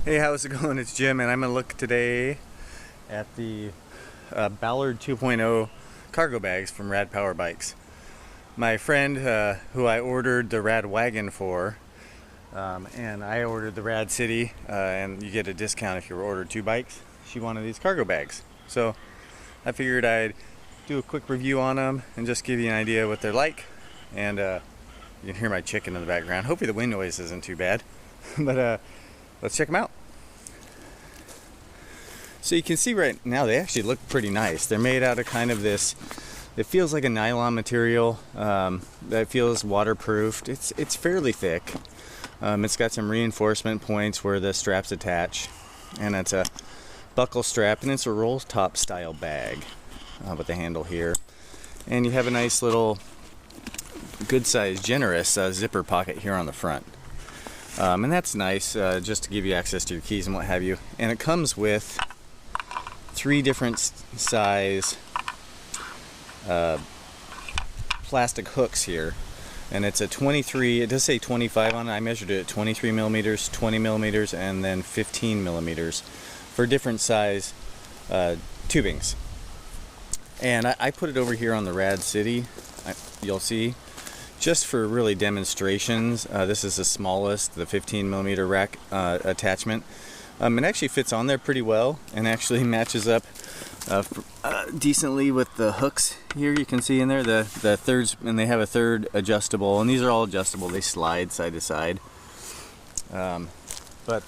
Hey, how's it going? It's Jim, and I'm gonna look today at the Ballard 2.0 cargo bags from RadPower bikes. My friend, who I ordered the Rad Wagon for, and I ordered the Rad City, and you get a discount if you order two bikes. She wanted these cargo bags, so I figured I'd do a quick review on them and just give you an idea what they're like. And you can hear my chicken in the background. Hopefully the wind noise isn't too bad, but let's check them out. So you can see right now they actually look pretty nice. They're made out of kind of this, it feels like a nylon material that feels waterproofed. It's fairly thick. It's got some reinforcement points where the straps attach, and it's a buckle strap, and it's a Rolltop style bag with the handle here. And you have a nice little good size generous zipper pocket here on the front. And that's nice, just to give you access to your keys and what have you. And it comes with three different size plastic hooks here, and it's a 23, it does say 25 on it. I measured it at 23 millimeters, 20 millimeters, and then 15 millimeters for different size tubings. And I put it over here on the Rad City, you'll see, just for really demonstrations. This is the smallest, the 15 millimeter rack attachment. It actually fits on there pretty well and actually matches up decently with the hooks here. You can see in there the thirds, and they have a third adjustable, and these are all adjustable. They slide side to side. But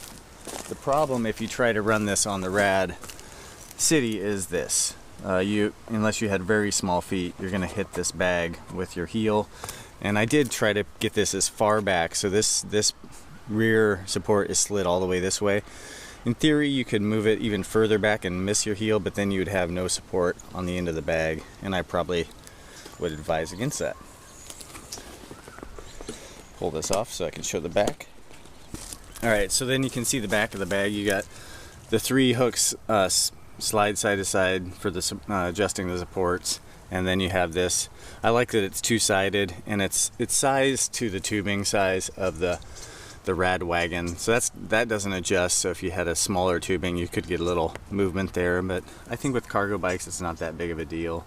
the problem if you try to run this on the Rad City is this. Unless you had very small feet, you're going to hit this bag with your heel. And I did try to get this as far back, so this rear support is slid all the way this way. In theory, you could move it even further back and miss your heel, but then you would have no support on the end of the bag, and I probably would advise against that. Pull this off so I can show the back. Alright, so then you can see the back of the bag. You got the three hooks slide side to side for the adjusting the supports, and then you have this. I like that it's two-sided, and it's sized to the tubing size of the Rad Wagon, so that doesn't adjust. So if you had a smaller tubing, you could get a little movement there, but I think with cargo bikes it's not that big of a deal.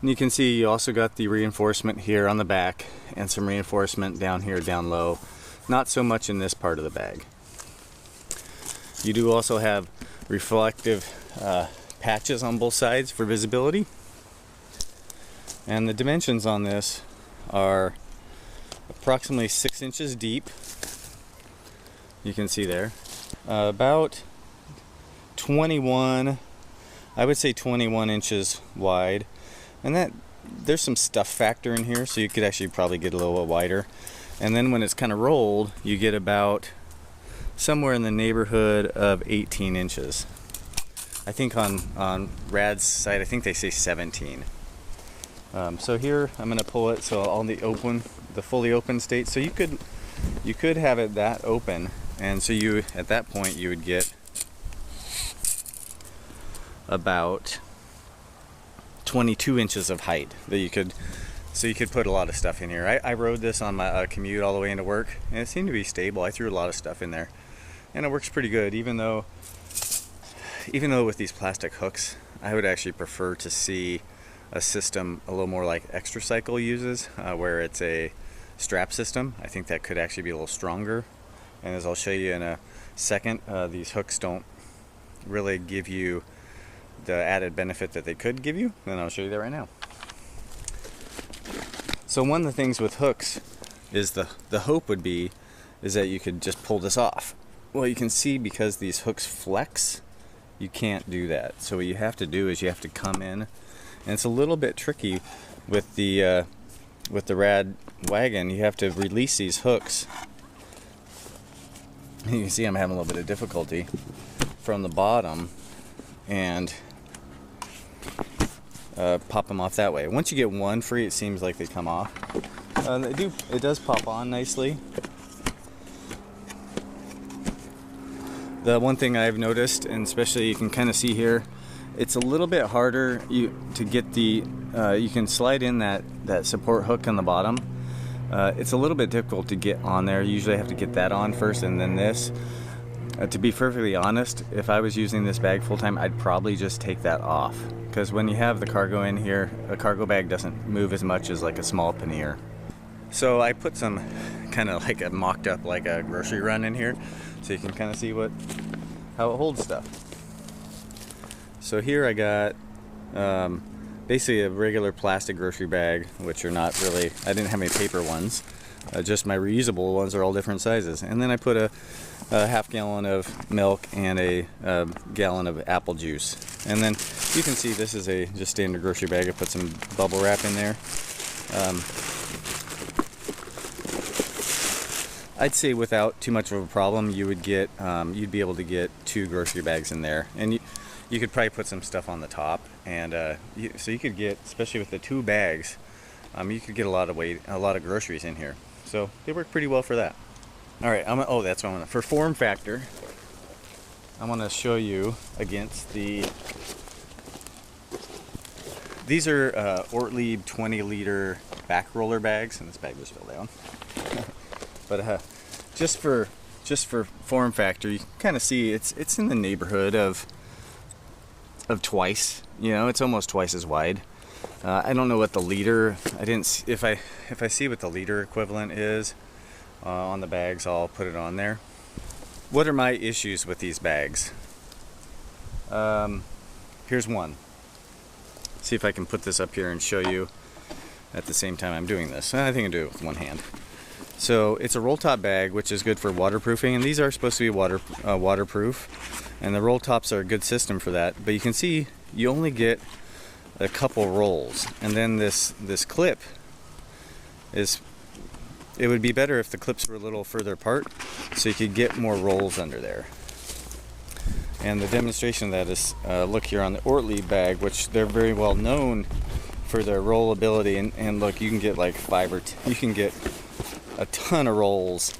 And you can see you also got the reinforcement here on the back and some reinforcement down here down low, not so much in this part of the bag. You do also have reflective patches on both sides for visibility, and the dimensions on this are approximately 6 inches deep. You can see there, about 21, I would say 21 inches wide, and that there's some stuff factor in here, so you could actually probably get a little bit wider. And then when it's kind of rolled, you get about somewhere in the neighborhood of 18 inches. I think on Rad's site, I think they say 17. So here I'm going to pull it so on the fully open state, so you could have it that open. And so at that point you would get about 22 inches of height that you could put a lot of stuff in here. I rode this on my commute all the way into work, and it seemed to be stable. I threw a lot of stuff in there, and it works pretty good, even though with these plastic hooks, I would actually prefer to see a system a little more like Extra Cycle uses, where it's a strap system. I think that could actually be a little stronger. And as I'll show you in a second, these hooks don't really give you the added benefit that they could give you, and I'll show you that right now. So one of the things with hooks is the hope would be is that you could just pull this off. Well, you can see because these hooks flex, you can't do that. So what you have to do is you have to come in, and it's a little bit tricky with the Rad Wagon. You have to release these hooks. You can see I'm having a little bit of difficulty from the bottom and pop them off that way. Once you get one free, it seems like they come off. It does pop on nicely. The one thing I've noticed, and especially you can kind of see here, it's a little bit harder to get the you can slide in that support hook on the bottom. It's a little bit difficult to get on there. Usually I have to get that on first and then this. To be perfectly honest, if I was using this bag full time, I'd probably just take that off, because when you have the cargo in here, a cargo bag doesn't move as much as like a small pannier. So I put some kind of like a mocked up like a grocery run in here, so you can kind of see how it holds stuff. So here I got basically a regular plastic grocery bag, which are not really, I didn't have any paper ones, just my reusable ones are all different sizes. And then I put a half gallon of milk and a gallon of apple juice. And then you can see this is a just standard grocery bag. I put some bubble wrap in there. I'd say without too much of a problem, you would get, you'd be able to get 2 grocery bags in there, and you could probably put some stuff on the top, and so you could get, especially with the 2 bags, you could get a lot of groceries in here. So they work pretty well for that. All right, oh, that's what I'm gonna. For form factor, I'm gonna show you against the. These are Ortlieb 20-liter back roller bags, and this bag just fell down. But just for form factor, you can kind of see it's in the neighborhood of twice. You know, it's almost twice as wide. I don't know what the liter. I didn't. If I see what the liter equivalent is on the bags, I'll put it on there. What are my issues with these bags? Here's one. See if I can put this up here and show you at the same time I'm doing this. I think I can do it with one hand. So it's a Rolltop bag, which is good for waterproofing, and these are supposed to be waterproof, and the Rolltops are a good system for that. But you can see you only get a couple rolls, and then this clip is. It would be better if the clips were a little further apart, so you could get more rolls under there. And the demonstration of that is look here on the Ortlieb bag, which they're very well known for their rollability, and look, you can get like 5 or 10, you can get a ton of rolls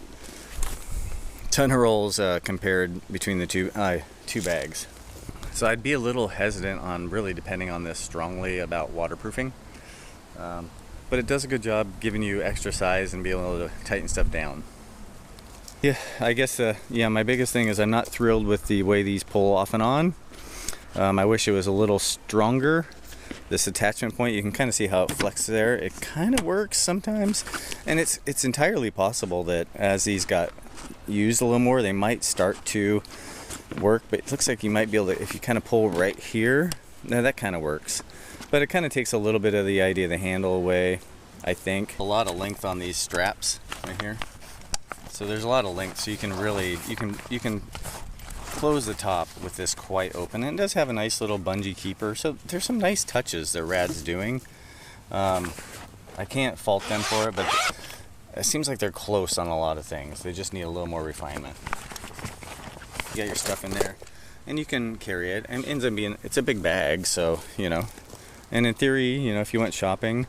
compared between the two bags. So I'd be a little hesitant on really depending on this strongly about waterproofing, but it does a good job giving you extra size and being able to tighten stuff down. Yeah, I guess my biggest thing is I'm not thrilled with the way these pull off and on. I wish it was a little stronger. This attachment point, you can kind of see how it flexes there. It kind of works sometimes, and it's entirely possible that as these got used a little more, they might start to work, but it looks like you might be able to, if you kind of pull right here, now that kind of works. But it kind of takes a little bit of the idea of the handle away, I think. A lot of length on these straps right here. So there's a lot of length, so you can really, you can close the top with this quite open, and it does have a nice little bungee keeper, so there's some nice touches that Rad's doing. I can't fault them for it, but it seems like they're close on a lot of things. They just need a little more refinement. You got your stuff in there, and you can carry it, and it ends up being, it's a big bag, so, you know, and in theory, you know, if you went shopping,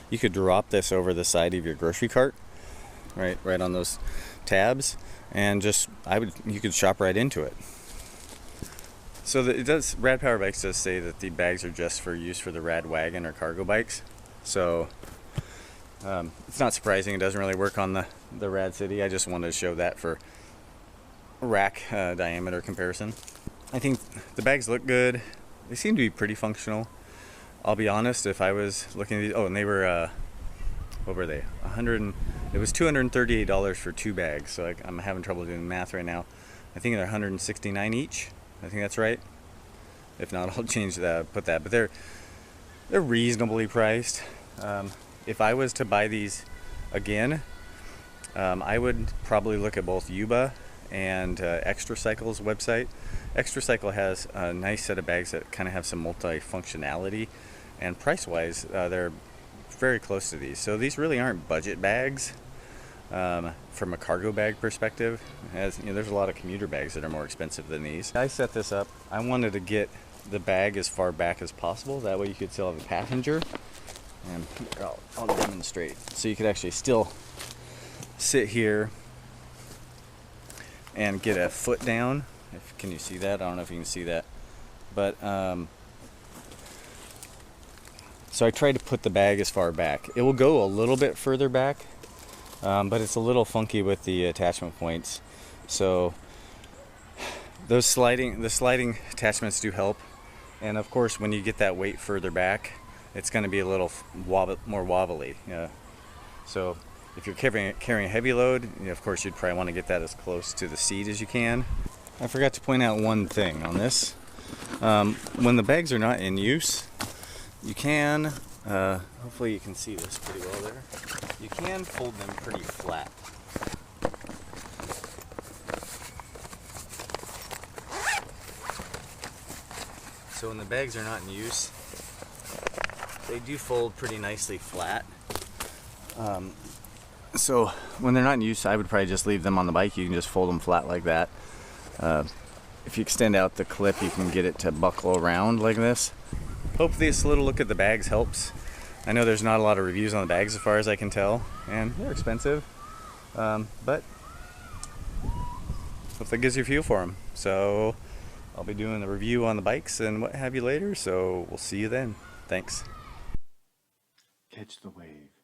you could drop this over the side of your grocery cart, right on those tabs, and just you could shop right into it. So RadPower bikes does say that the bags are just for use for the Rad wagon or cargo bikes. So it's not surprising it doesn't really work on the Rad City. I just wanted to show that for rack diameter comparison. I think the bags look good. They seem to be pretty functional. I'll be honest, if I was looking at these, and they were what were they? It was $238 for 2 bags. So I'm having trouble doing the math right now. I think they're $169 each. I think that's right. If not, I'll change that, put that. But they're reasonably priced. If I was to buy these again, I would probably look at both Yuba and Extra Cycle's website. Extra Cycle has a nice set of bags that kind of have some multi-functionality, and price-wise, they're very close to these. So these really aren't budget bags from a cargo bag perspective. As you know, there's a lot of commuter bags that are more expensive than these. I set this up. I wanted to get the bag as far back as possible. That way you could still have a passenger. And I'll demonstrate. So you could actually still sit here and get a foot down. Can you see that? I don't know if you can see that. But so I tried to put the bag as far back. It will go a little bit further back, but it's a little funky with the attachment points. So the sliding attachments do help, and of course when you get that weight further back, it's going to be a little more wobbly. So if you're carrying a heavy load, of course you'd probably want to get that as close to the seat as you can. I forgot to point out one thing on this. When the bags are not in use, you can, hopefully you can see this pretty well there, you can fold them pretty flat. So when the bags are not in use, they do fold pretty nicely flat. So when they're not in use, I would probably just leave them on the bike. You can just fold them flat like that. If you extend out the clip, you can get it to buckle around like this. Hopefully this little look at the bags helps. I know there's not a lot of reviews on the bags as far as I can tell, and they're expensive, but hope that gives you a feel for them. So I'll be doing a review on the bikes and what have you later, so we'll see you then. Thanks. Catch the wave.